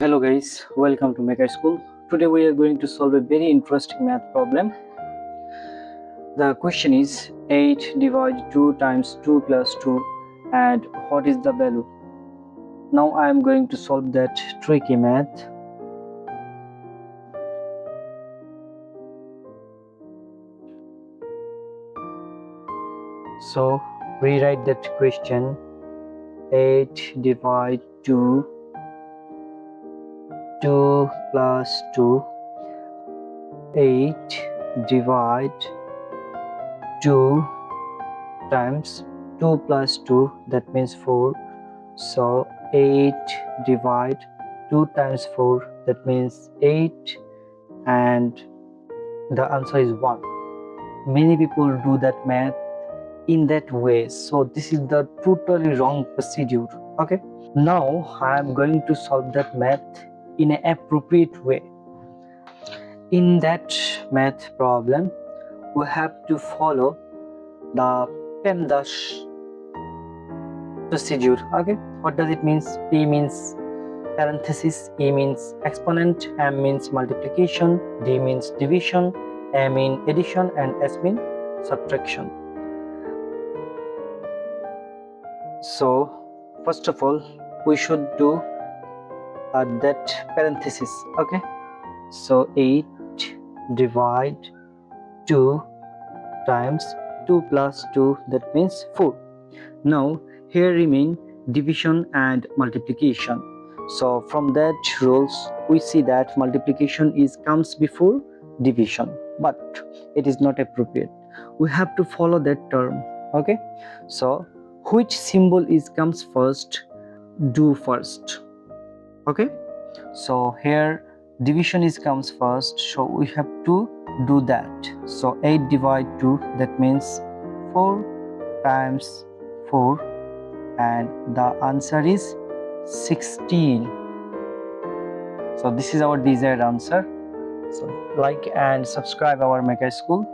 Hello guys, welcome to Meka School. Today we are going to solve a very interesting math problem. The question is 8 divided 2 times 2 plus 2 and what is the value? Now I am going to solve that tricky math. So rewrite that question. 8 divided 2 plus 2. 8 divide 2 times 2 plus 2, that means 4. So 8 divide 2 times 4, that means 8, and the answer is 1. Many people do that math in that way, so this is the totally wrong procedure. Okay, now I am going to solve that math in an appropriate way. In that math problem, we have to follow the PEMDAS procedure. Okay, what does it mean? P means parenthesis, E means exponent, M means multiplication, D means division, A means addition, and S means subtraction. So first of all we should do that parenthesis. Okay, so 8 divide 2 times 2 plus 2, that means 4. Now here remain division and multiplication. So from that rules we see that multiplication comes before division, but it is not appropriate. We have to follow that term. Okay, so which symbol comes first, do first. Okay, so here division comes first, so we have to do that. So 8 divide 2, that means 4 times 4, and the answer is 16. So this is our desired answer. So like and subscribe our Meka School.